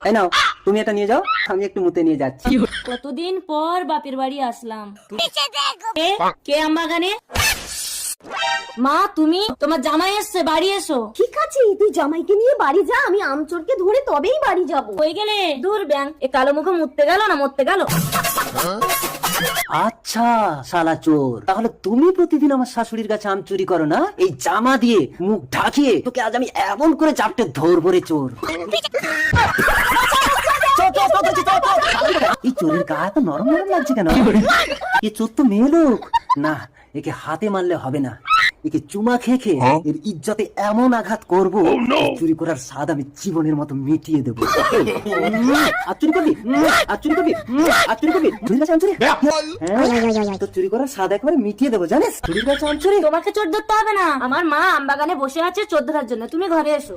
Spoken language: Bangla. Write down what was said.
এই নাও তুমি এটা নিয়ে যাও, আমি একটু মুতে নিয়ে যাচ্ছি। কতদিন পর বাপের বাড়ি আসলাম। কে আমবাগানে? মা তুমি, তোমার জামাই এসছে, বাড়ি এসো। ঠিক আছে, তুই জামাইকে নিয়ে বাড়ি যা, আমি আমচোরকে ধরে তবেই বাড়ি যাব। হয়ে গেলে দূর ব্যাং, এ কালো মুখে মুততে গেল না মরতে গেল। আচ্ছা শালা চোর, তাহলে তুমি প্রতিদিন আমার শাশুড়ির কাছে আম চুরি করো না? এই জামা দিয়ে মুখ ঢাকিয়ে তোকে আজ আমি এমন করে চাপটে ধরবো রে চোর। এই চোরের গা এত নরম নরম লাগছে কেন? এ চোর তো মেয়ে লোক না, একে হাতে মারলে হবে না, একে চুমা খেয়ে খেয়ে এর ইজ্জতে এমন আঘাত করবো, চুরি করার স্বাদ আমি জীবনের মতো মিটিয়ে দেবো। আর চুরি করবি, আর চুরি করবি, আর চুরি করবি, চুরির কাছে আম চুরি। হ্যাঁ, তো চুরি করার স্বাদ একবারে মিটিয়ে দেবো জানিস, চুরির কাছে আম চুরি। তোমাকে চোর ধরতে হবে না, আমার মা আমবাগানে বসে আছে চোর ধরার জন্য, তুমি ঘরে এসো।